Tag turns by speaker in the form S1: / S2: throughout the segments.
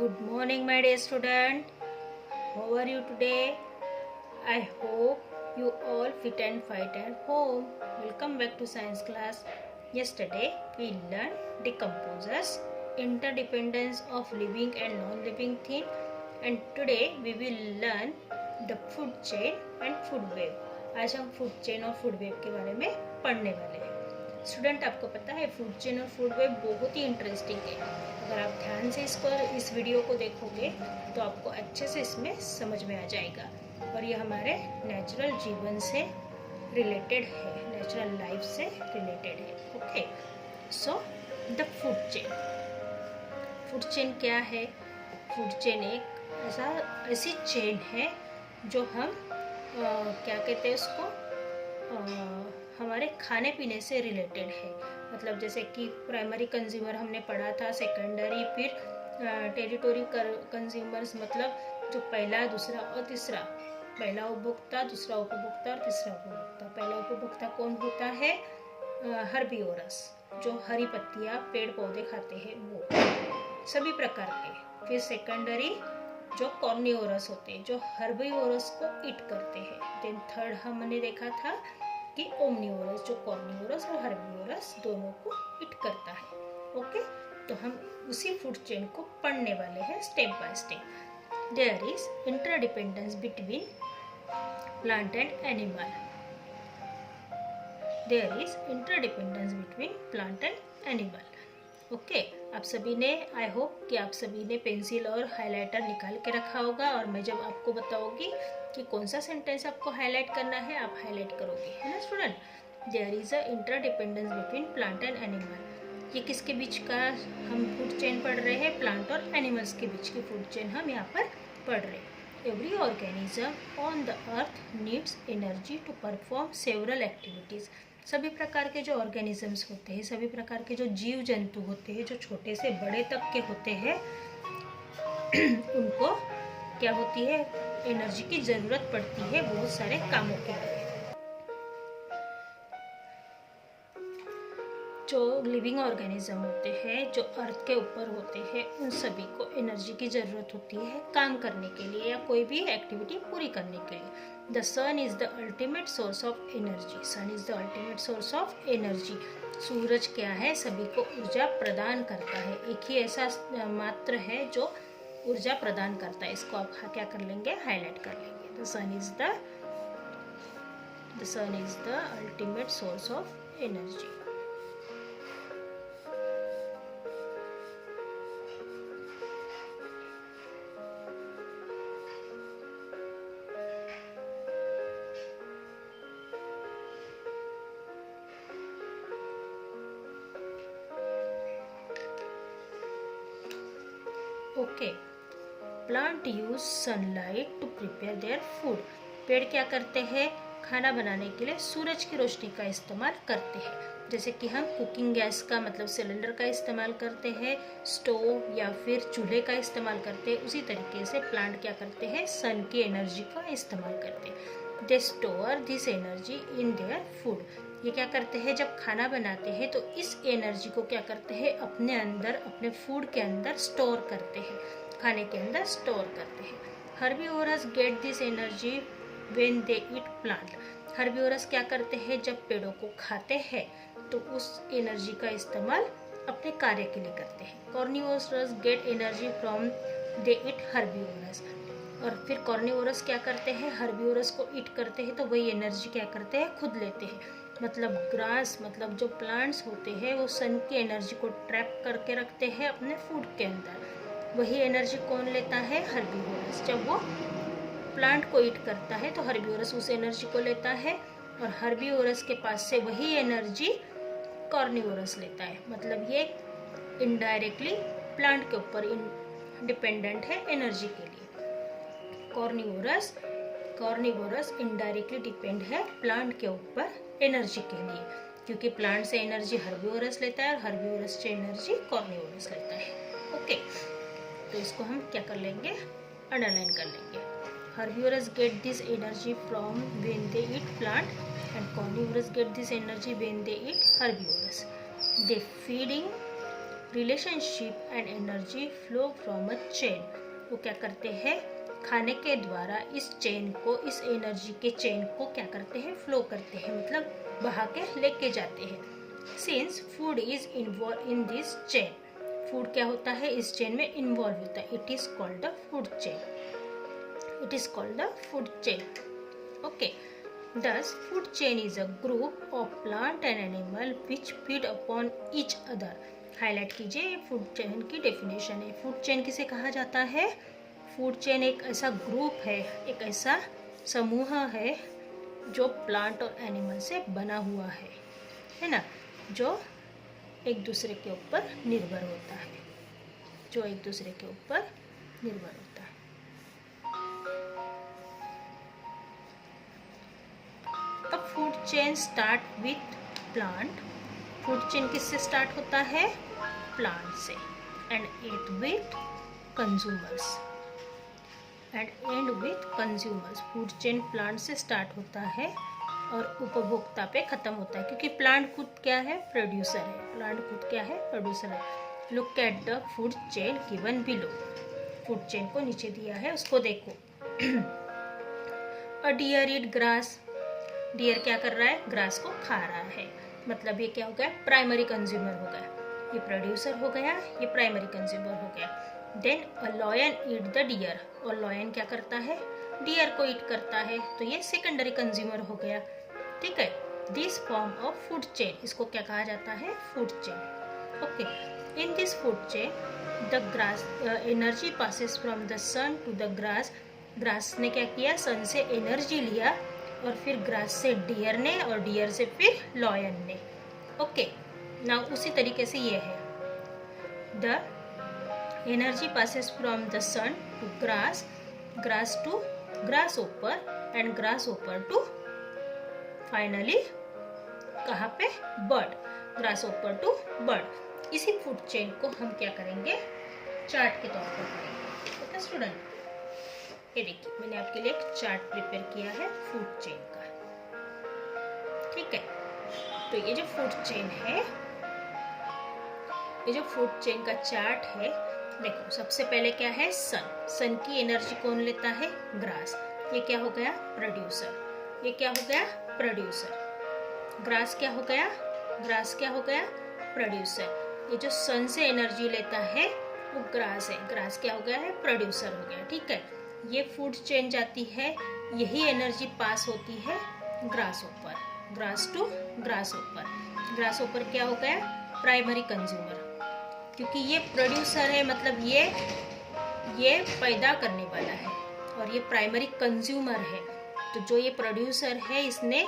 S1: Good morning, my dear student. How are you today? I hope you all fit and fight at home. Welcome back to science class. Yesterday we learned decomposers, interdependence of living and non-living thing, and today we will learn the food chain and food web. आज हम food chain और food web के बारे में पढ़ने वाले हैं. Student, आपको पता है फूड चेन और फूड वेब बहुत ही इंटरेस्टिंग है. अगर आप ध्यान से इस वीडियो को देखोगे तो आपको अच्छे से इसमें समझ में आ जाएगा. और ये हमारे नेचुरल जीवन से रिलेटेड है, नेचुरल लाइफ से रिलेटेड है. Okay, so the food chain. Food chain क्या है? फूड चेन एक ऐसी चेन है जो हम क्या कहते हैं उसको, हमारे खाने पीने से रिलेटेड है. मतलब जैसे कि प्राइमरी कंज्यूमर हमने पढ़ा था, सेकेंडरी, फिर टेरिटोरी कंज्यूमर्स, मतलब जो पहला, दूसरा और तीसरा. पहला उपभोक्ता, दूसरा उपभोक्ता और तीसरा उपभोक्ता. पहला उपभोक्ता कौन होता है? हर्बीवोरस, जो हरी पत्तियां पेड़ पौधे खाते हैं वो सभी प्रकार के. फिर सेकेंडरी जो कॉर्निवोरस होते हैं, जो हर्बीवोरस को ईट करते हैं. देन थर्ड हमने देखा था कि ओमनिवोरस, जो कॉर्निवोरस और हर्बीवोरस दोनों को ईट करता है. ओके, तो हम उसी फूड चेन को पढ़ने वाले हैं step by step. There is interdependence between plant and animal. There is interdependence between plant and animal. Okay, आप सभी ने, आई होप कि आप सभी ने पेंसिल और हाइलाइटर निकाल के रखा होगा, और मैं जब आपको बताऊंगी कि कौन सा सेंटेंस आपको हाईलाइट करना है, आप हाईलाइट करोगे, है ना student. There is a interdependence between plant and animal. ये किसके बीच का हम फूड चेन पढ़ रहे हैं? प्लांट और एनिमल्स के बीच की फूड चेन हम यहाँ पर पढ़ रहे हैं. Every organism on the earth needs energy to perform several activities. सभी प्रकार के जो ऑर्गेनिजम्स होते हैं, सभी प्रकार के जो जीव जंतु होते हैं, जो छोटे से बड़े तक के होते हैं, उनको क्या होती है? एनर्जी की जरूरत पड़ती है बहुत सारे कामों के लिए. जो लिविंग ऑर्गेनिज्म होते हैं, जो अर्थ के ऊपर होते हैं, उन सभी को एनर्जी की जरूरत होती है काम करने के लिए या कोई भी एक्टिविटी पूरी करने के लिए. The sun is the ultimate source of energy. Sun is the ultimate source of energy. सूरज क्या है? सभी को ऊर्जा प्रदान करता है. एक ही ऐसा मात्र है जो ऊर्जा प्रदान करता है. इसको आप क्या कर लेंगे? हाईलाइट कर लेंगे. The sun is the ultimate source of energy. Okay, plant use sunlight to prepare their food. पेड़ क्या करते हैं? खाना बनाने के लिए सूरज की रोशनी का इस्तेमाल करते हैं. जैसे कि हम कुकिंग गैस का, मतलब सिलेंडर का इस्तेमाल करते हैं, स्टोव या फिर चूल्हे का इस्तेमाल करते हैं, उसी तरीके से प्लांट क्या करते हैं? सन की एनर्जी का इस्तेमाल करते हैं. They store this energy in their food. ये क्या करते हैं? जब खाना बनाते हैं तो इस एनर्जी को क्या करते हैं? अपने अंदर, अपने फूड के अंदर स्टोर करते हैं, खाने के अंदर स्टोर करते हैं. Herbivorous get this energy when they eat plant. Herbivorous क्या करते हैं? जब पेड़ों को खाते हैं तो उस एनर्जी का इस्तेमाल अपने कार्य के लिए करते हैं. Carnivores get energy from they eat herbivores. और फिर कॉर्निवोरस क्या करते हैं? हर्बीवोरस को ईट करते हैं तो वही एनर्जी क्या करते हैं? खुद लेते हैं. मतलब ग्रास, मतलब जो प्लांट्स होते हैं वो सन की एनर्जी को ट्रैप करके रखते हैं अपने फूड के अंदर. वही एनर्जी कौन लेता है? हर्बीवोरस. जब वो प्लांट को ईट करता है तो हर्बीवोरस उस एनर्जी को लेता है, और हर्बीवोरस के पास से वही एनर्जी कॉर्निवोरस लेता है. मतलब ये इनडायरेक्टली प्लांट के ऊपर डिपेंडेंट है एनर्जी के लिए. कॉर्निवोरस इनडायरेक्टली डिपेंड है प्लांट के ऊपर एनर्जी के लिए, क्योंकि प्लांट से एनर्जी हर्बीवोरस लेता है और हर्बीवोरस से एनर्जी कॉर्निवोरस लेता है. ओके, तो इसको हम क्या कर लेंगे? अंडरलाइन कर लेंगे. Herbivorous get this energy from when they eat plant and carnivores get this energy when they eat herbivores. They feeding relationship and energy flow from a chain. वो क्या करते हैं, खाने के द्वारा इस चेन को, इस एनर्जी के चेन को क्या करते हैं, फ्लो करते हैं, मतलब बहा के लेके जाते हैं। Since food is involve in this chain, food क्या होता है, इस चेन में इन्वॉल्व होता है, it is called the food chain, it is called the food chain. Okay, thus food chain is a group of plant and animal which feed upon each other। Highlight कीजिए, food chain की definition है। Food chain किसे कहा जाता है, food chain एक ऐसा group है, एक ऐसा समूह है जो प्लांट और एनिमल से बना हुआ है ना, जो एक दूसरे के ऊपर निर्भर होता है, जो एक दूसरे के ऊपर निर्भर होता है। अब food chain start with plant, food chain किससे स्टार्ट होता है, प्लांट से, and and with consumers, and and with consumers. Food chain plant से स्टार्ट होता है और उपभोक्ता पे खत्म होता है, क्योंकि प्लांट खुद क्या है, प्रोड्यूसर है, प्लांट खुद क्या है, प्रोड्यूसर है। Look at the food chain given below, food chain को नीचे दिया है, उसको देखो। अ डियर ईट ग्रास, डियर क्या कर रहा है, ग्रास को खा रहा है, मतलब ये क्या हो गया, प्राइमरी कंज्यूमर हो गया, ये प्रोड्यूसर हो गया, ये प्राइमरी कंज्यूमर हो गया। Then a lion eat the deer, और लॉयन क्या करता है, डियर को ईट करता है, तो ये सेकेंडरी कंज्यूमर हो गया, ठीक है। This form of food chain, इसको क्या कहा जाता है, food chain. Okay, in this food chain the grass energy passes from the sun to the grass, grass ने क्या किया, सन से एनर्जी लिया, और फिर ग्रास से डियर ने, और डियर से फिर लॉयन ने। ओके, नाउ उसी तरीके से ये है, the energy passes from the sun to grass, grass to grasshopper, and grasshopper to finally कहाँ पे, bird, grasshopper to bird. इसी फूड चेन को हम क्या करेंगे, चार्ट के तौर पर करेंगे। ओके स्टूडेंट, ये देखिए मैंने आपके लिए एक चार्ट प्रिपेयर किया है फूड चेन का, ठीक है। तो ये जो फूड चेन है, ये जो फूड चेन का चार्ट है, देखो सबसे पहले क्या है, सन, सन की एनर्जी कौन लेता है, ग्रास, ये क्या हो गया, प्रोड्यूसर, ये क्या हो गया, प्रोड्यूसर। ग्रास क्या हो गया, ग्रास क्या हो गया, प्रोड्यूसर। ये जो सन से एनर्जी लेता है वो ग्रास है, ग्रास क्या हो गया है, प्रोड्यूसर हो गया, ठीक है। ये फूड चेन जाती है, यही एनर्जी पास होती है ग्रास ऊपर, ग्रास टू ग्रास ऊपर। ग्रास ऊपर क्या हो गया, प्राइमरी कंज्यूमर, क्योंकि ये प्रोड्यूसर है, मतलब ये पैदा करने वाला है, और ये प्राइमरी कंज्यूमर है, तो जो ये प्रोड्यूसर है इसने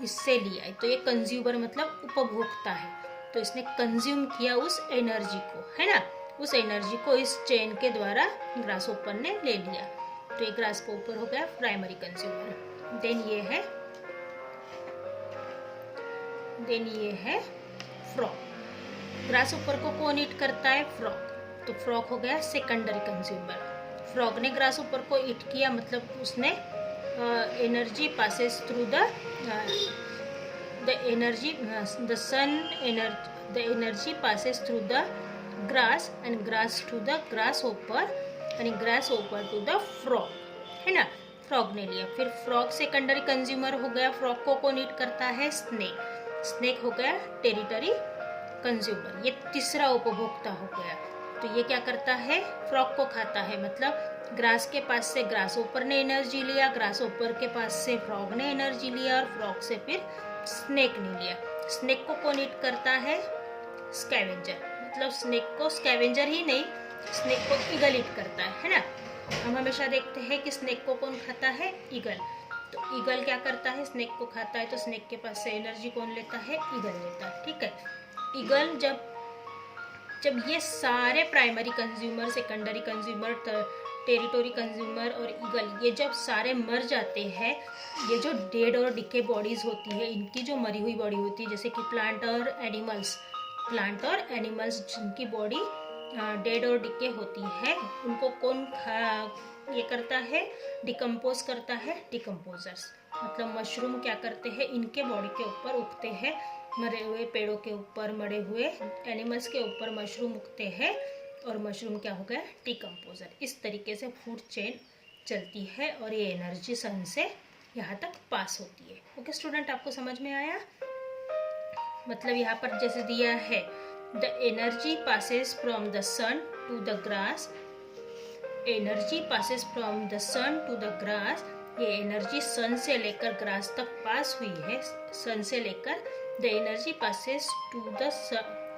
S1: इससे लिया है, तो ये कंज्यूमर मतलब उपभोक्ता है, तो इसने कंज्यूम किया उस एनर्जी को, है ना, उस एनर्जी को इस चेन के द्वारा ग्रास ओपर ने ले लिया, तो एक ग्रास को ऊपर हो गया प्राइमरी कंज्यूमर। देन ये है फ्रॉग, ग्रास ऊपर को कौन ईट करता है, फ्रॉग, तो फ्रॉग हो गया सेकेंडरी कंज्यूमर। फ्रॉग ने ग्रास ऊपर को ईट किया, मतलब उसने energy passes through the energy passes through the grass, and grass to the grasshopper, and grasshopper to the frog, है ना, फ्रॉग ने लिया। फिर फ्रॉग सेकेंडरी कंज्यूमर हो गया, फ्रॉग को कौन ईट करता है, स्नेक, स्नेक हो गया टेरिटरी कंज्यूमर, ये तीसरा उपभोक्ता हो गया। तो ये क्या करता है, फ्रॉग को खाता है, मतलब ग्रास के पास से ग्रास ऊपर ने एनर्जी लिया, ग्रास ऊपर के पास से फ्रॉग ने एनर्जी लिया, और फ्रॉग से फिर स्नेक ने लिया। स्नेक को कौन ईट करता है, स्कैवेंजर, मतलब स्नेक को, स्कैवेंजर ही नहीं, स्नेक को ईगल ईट करता है ना। हम हमेशा देखते हैं कि स्नेक को कौन खाता है, ईगल, तो ईगल क्या करता है, स्नेक को खाता है, तो स्नेक के पास से एनर्जी कौन लेता है, ईगल लेता है, ठीक है। ईगल जब ये सारे primary consumer, secondary consumer, territory consumer और ईगल, ये जब सारे मर जाते हैं, ये जो डेड और डिके बॉडीज होती है, इनकी जो मरी हुई बॉडी होती है, जैसे कि प्लांट और एनिमल्स जिनकी बॉडी डेड और डिके होती है, उनको कौन ये करता है, डिकम्पोज करता है, डिकम्पोजर्स, मतलब मशरूम क्या करते हैं, इनके बॉडी के ऊपर उगते हैं मरे हुए पेड़ों के ऊपर, मरे हुए एनिमल्स के ऊपर मशरूम उगते हैं और मशरूम क्या हो गया, डिकम्पोजर। इस तरीके से फूड चेन चलती है और ये एनर्जी सन से यहाँ तक पास होती है। ओके स्टूडेंट, आपको समझ में आया? मतलब यहाँ पर जैसे दिया है, the energy passes from the sun to the grass, energy passes from the sun to the grass, ये एनर्जी सन से लेकर ग्रास तक पास हुई है। सन से लेकर the energy passes to the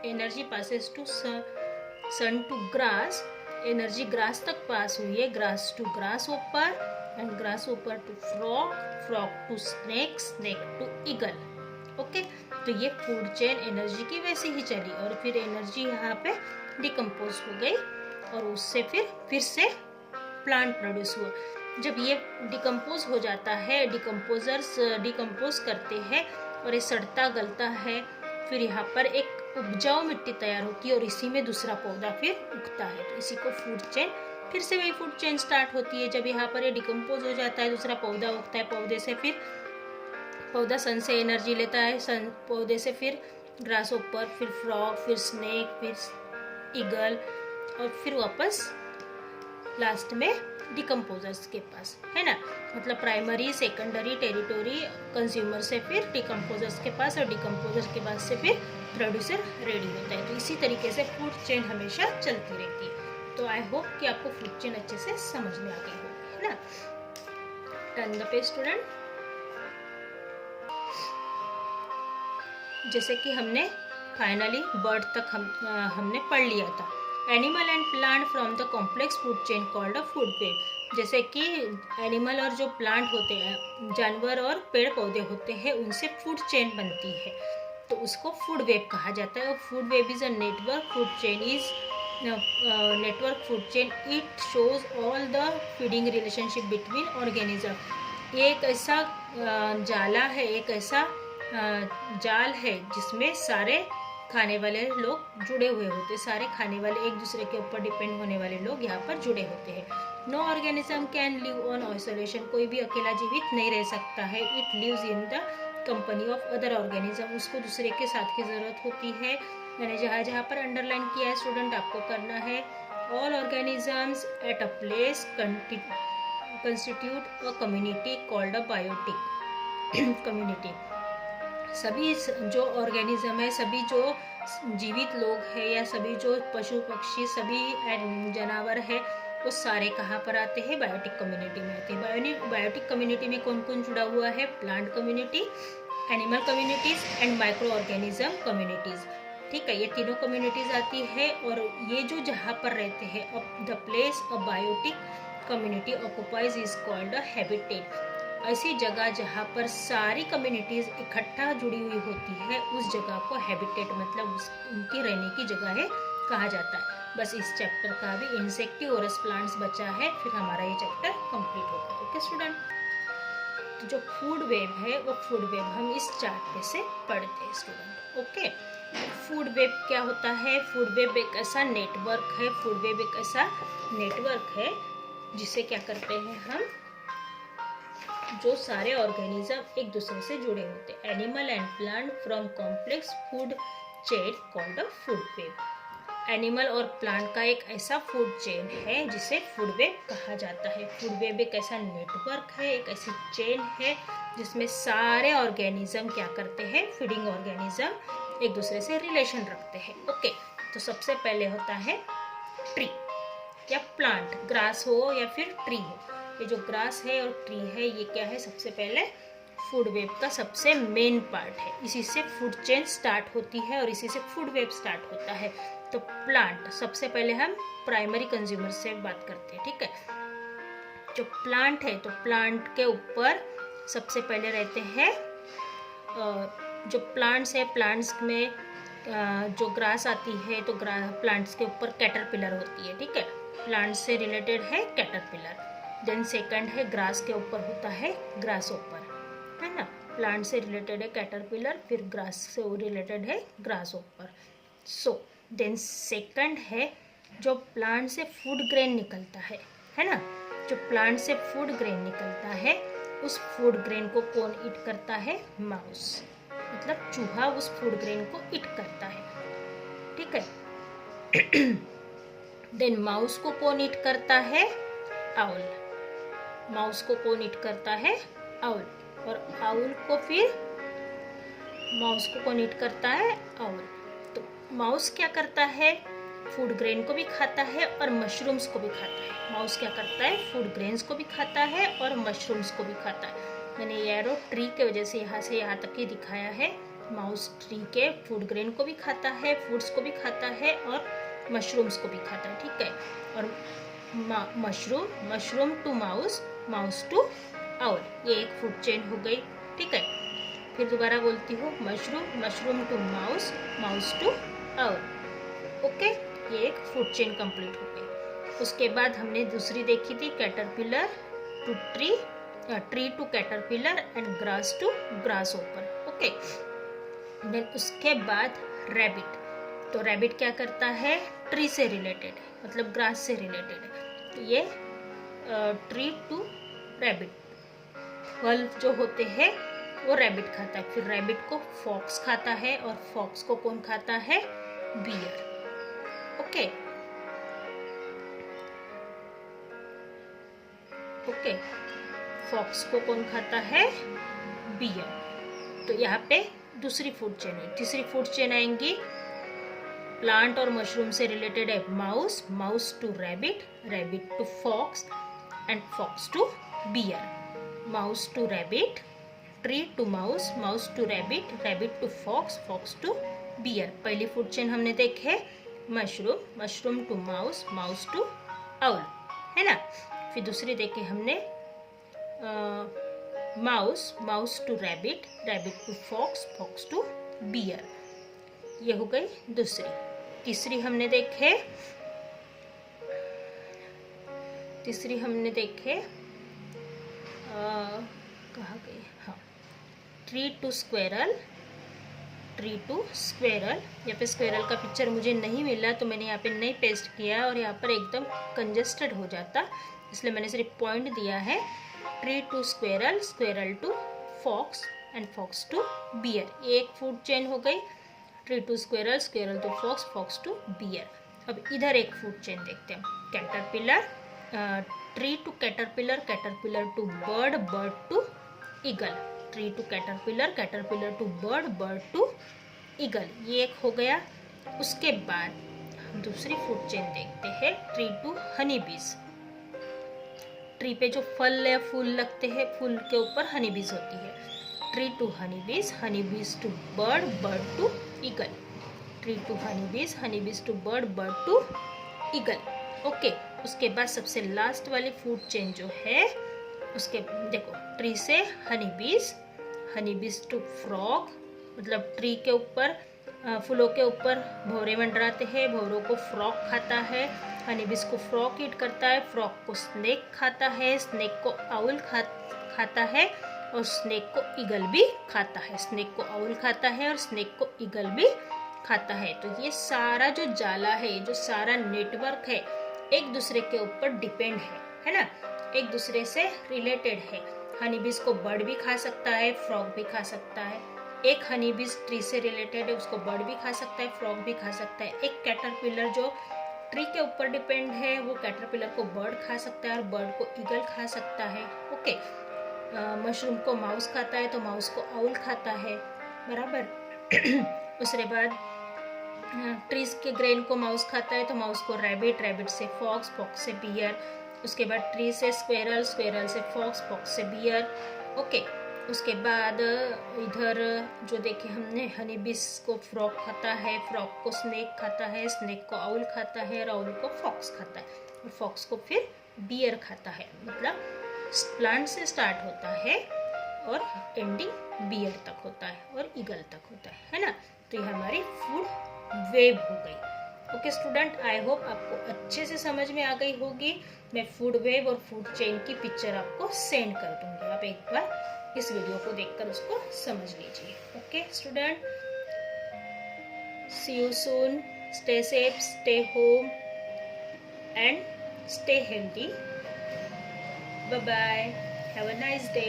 S1: energy passes to sun to grass, energy grass तक pass हुई है। Grass to grasshopper and grasshopper to frog, frog to snake, snake to eagle. Okay, तो ये food chain energy की वैसे ही चली और फिर एनर्जी यहाँ पे डिकम्पोज हो गई और उससे फिर से प्लांट प्रोड्यूस हुआ। जब ये डिकम्पोज हो जाता है, डिकम्पोजर्स डिकम्पोज करते हैं और ये सड़ता गलता है, फिर यहाँ पर एक उपजाऊ मिट्टी तैयार होती है और इसी में दूसरा पौधा फिर उगता है। तो इसी को फूड चेन, फिर से वही फूड चेन स्टार्ट होती है। जब यहाँ पर ये डिकम्पोज हो जाता है, दूसरा पौधा उगता है, पौधे से फिर पौधा सन से एनर्जी लेता है, सन पौधे से फिर ग्रास ऊपर, फिर फ्रॉग, फिर स्नेक, फिर ईगल और फिर वापस लास्ट में डिकम्पोजर्स के पास, है ना। मतलब प्राइमरी, सेकेंडरी, टेरिटोरी, कंज्यूमर से फिर डिकम्पोजर्स के पास और डिकम्पोजर के पास से फिर प्रोड्यूसर रेडी होता है। तो इसी तरीके से फूड चेन हमेशा चलती रहती है। तो आई होप कि आपको फूड चेन अच्छे से समझ में आ गई होगी, है ना। Turn the page student. जैसे कि हमने फाइनली बर्ड तक हमने पढ़ लिया था। Animal and plant from the complex food chain called a food web. जैसे कि एनिमल और जो प्लांट होते हैं, जानवर और पेड़ पौधे होते हैं, उनसे फूड चेन बनती है, तो उसको फूड वेब कहा जाता है। और food web is a network food chain is network food chain, it shows all the feeding relationship between organism. ये एक ऐसा जाला है, एक ऐसा जाल है जिसमें सारे खाने वाले लोग जुड़े हुए होते हैं। सारे खाने वाले, एक दूसरे के ऊपर डिपेंड होने वाले लोग यहाँ पर जुड़े होते हैं। No organism can live on isolation, कोई भी अकेला जीवित नहीं रह सकता है। It lives in the company of other organism, उसको दूसरे के साथ की जरूरत होती है। मैंने जहाँ जहाँ पर अंडरलाइन किया है स्टूडेंट, आपको करना है। All organisms at a place constitute a community called a biotic community. सभी जो ऑर्गेनिज्म है, सभी जो जीवित लोग हैं या सभी जो पशु पक्षी, सभी जानवर है, वो सारे कहाँ पर आते हैं, बायोटिक कम्युनिटी में आते हैं। बायोटिक कम्युनिटी में कौन कौन जुड़ा हुआ है, plant community, animal communities and micro organism communities. ठीक है, ये तीनों कम्युनिटीज आती है। और ये जो जहाँ पर रहते हैं, the place a biotic community occupies is called a habitat. ऐसी जगह जहाँ पर सारी कम्युनिटीज इकट्ठा जुड़ी हुई होती है, उस जगह को हैबिटेट मतलब उनकी रहने की जगह है कहा जाता है। बस इस चैप्टर का भी इंसेक्टिवोरस प्लांट्स बचा है, फिर हमारा ये चैप्टर कंप्लीट होगा। ओके स्टूडेंट, तो जो फूड वेब है वो फूड वेब हम इस चार्ट पे से पढ़ते हैं स्टूडेंट। ओके, फूड वेब क्या होता है? फूड वेब एक ऐसा नेटवर्क है, फूड वेब एक ऐसा नेटवर्क है जिसे क्या करते हैं हम, जो सारे ऑर्गेनिज्म एक दूसरे से जुड़े होते हैं। Animal and plant from complex food chain called a food web. Animal और प्लांट का एक ऐसा फूड चेन है जिसे फूड वेब कहा जाता है। फूड वेब एक ऐसा नेटवर्क है, एक ऐसी चेन है जिसमें सारे ऑर्गेनिज्म क्या करते हैं, फीडिंग ऑर्गेनिज्म एक दूसरे से रिलेशन रखते हैं। ओके, तो सबसे पहले होता है ट्री या प्लांट, ग्रास हो या फिर ट्री हो। ये जो ग्रास है और ट्री है, ये क्या है, सबसे पहले फूड वेब का सबसे मेन पार्ट है। इसी से फूड चेन स्टार्ट होती है और इसी से फूड वेब स्टार्ट होता है। तो प्लांट, सबसे पहले हम प्राइमरी कंज्यूमर से बात करते हैं। ठीक है, जो प्लांट है तो प्लांट के ऊपर सबसे पहले रहते हैं जो प्लांट्स है, प्लांट्स में जो ग्रास आती है तो प्लांट्स के ऊपर कैटरपिलर होती है। ठीक है, प्लांट से रिलेटेड है कैटरपिलर। देन सेकंड है ग्रास के ऊपर होता है ग्रास ऊपर, है ना। प्लांट से रिलेटेड है कैटरपिलर, फिर ग्रास से रिलेटेड है ग्रास ऊपर। सो देन सेकंड है जो प्लांट से फूड ग्रेन निकलता है ना। जो प्लांट से फूड ग्रेन निकलता है, उस फूड ग्रेन को कौन ईट करता है, माउस। मतलब चूहा उस फूड ग्रेन को ईट करता है, ठीक है। देन माउस को कौन ईट करता है? आउल। माउस को कौन ईट करता है? आउल। और आउल को फिर माउस को कौन ईट करता है? आउल। तो माउस क्या करता है? फूड ग्रेन को भी खाता है और मशरूम्स को भी खाता है। माउस क्या करता है? फूड ग्रेन्स को भी खाता है और मशरूम्स को भी खाता है। मैंने ये एरो ट्री के वजह से यहाँ से यहाँ तक ही दिखाया है। माउस ट्री के फूड ग्रेन को भी खाता है, फूड्स को भी खाता है और मशरूम्स को भी खाता है, ठीक है। और mushroom to mouse, mouse to owl, ये एक फूड चेन हो गई, ठीक है। फिर दोबारा बोलती हूँ, mushroom to mouse, mouse to owl, okay. ये एक फूड चेन कंप्लीट हो गई। उसके बाद हमने दूसरी देखी थी caterpillar to tree, tree to caterpillar and grass to grasshopper, okay. Then उसके बाद रैबिट। तो रैबिट क्या करता है? ट्री से रिलेटेड, मतलब ग्रास से रिलेटेड है। तो ये ट्री टू रैबिट, फल जो होते हैं वो रैबिट खाता है। फिर रैबिट को फॉक्स खाता है और फॉक्स को कौन खाता है? Beer, okay. ओके, फॉक्स को कौन खाता है? बियर। तो यहाँ पे दूसरी फूड चेन हुई। तीसरी फूड चेन आएंगी, प्लांट और मशरूम से रिलेटेड है mouse, mouse to rabbit, rabbit to fox and fox to bear. Mouse to rabbit, tree to mouse, mouse to rabbit, rabbit to fox, fox to bear. पहली food chain हमने देखे mushroom, mushroom to mouse, mouse to owl, है ना। फिर दूसरी देखे हमने mouse, mouse to rabbit, rabbit to fox, fox to bear. ये हो गई दूसरी। तीसरी हमने देखे कहाँ गए? हाँ, tree to squirrel, tree to squirrel. यहाँ पे स्क्वेरल का पिक्चर मुझे नहीं मिला तो मैंने यहाँ पे नहीं पेस्ट किया और यहाँ पर एकदम कंजेस्टेड हो जाता, इसलिए मैंने सिर्फ पॉइंट दिया है। Tree to squirrel, squirrel to fox and fox to bear. ये एक फूड चेन हो गई, tree to squirrel, squirrel to fox, fox to bear. अब इधर एक फूड चेन देखते हैं, caterpillar, tree to caterpillar, caterpillar to bird, bird to eagle. Tree to caterpillar, caterpillar to bird, bird to eagle. ये एक हो गया। उसके बाद हम दूसरी फूड चेन देखते हैं, ट्री टू हनी बीज। ट्री पे जो फल या फूल लगते हैं, फूल के ऊपर हनी बीज होती है। Tree to honey bees to bird, bird to eagle. Tree to honey bees to bird, bird to eagle, okay. उसके बाद सबसे लास्ट वाली फूड चेन जो है, उसके देखो, ट्री से हनी बीज टू फ्रॉग, मतलब ट्री के ऊपर फूलों के ऊपर भौरे मंडराते हैं, भौरों को फ्रॉग खाता है। हनी बीज को फ्रॉग ईट करता है, फ्रॉग को स्नेक खाता है, स्नेक को आउल खाता है और स्नेक को ईगल भी खाता है। स्नेक को आउल खाता है और स्नेक को ईगल भी खाता है। तो ये सारा जो जाला है, जो सारा नेटवर्क है, एक दूसरे के ऊपर डिपेंड है ना, एक दूसरे से रिलेटेड है। हनी बीज को बर्ड भी खा सकता है, फ्रॉग भी खा सकता है। एक हनी बीज ट्री से रिलेटेड है, उसको बर्ड भी खा सकता है, फ्रॉग भी खा सकता है। एक कैटरपिलर जो ट्री के ऊपर डिपेंड है, वो कैटरपिलर को बर्ड खा सकता है और बर्ड को ईगल खा सकता है, ओके। मशरूम को माउस खाता है तो माउस को आउल खाता है, बराबर। उसके बाद ट्रीज के ग्रेन को माउस खाता है तो माउस को रैबिट, रैबिट से फॉक्स, फॉक्स से बियर। उसके बाद ट्री से स्क्वेरल, स्क्वेरल से फॉक्स, फॉक्स से बियर, ओके। उसके बाद इधर जो देखे हमने, हनी बीज को फ्रॉग खाता है, फ्रॉग को स्नेक खाता है, स्नेक को आउल खाता है और आउल को फॉक्स खाता है और फॉक्स को फिर बियर खाता है। मतलब प्लांट से स्टार्ट होता है और एंडिंग बियर तक होता है और ईगल तक होता है ना। तो ये हमारी फूड वेव हो गई, ओके स्टूडेंट। आई होप आपको अच्छे से समझ में आ गई होगी। मैं फूड वेव और फूड चेन की पिक्चर आपको सेंड कर दूंगी, आप एक बार इस वीडियो को देखकर उसको समझ लीजिए, okay student. See you soon, stay safe, stay home and stay healthy. Bye bye, have a nice day.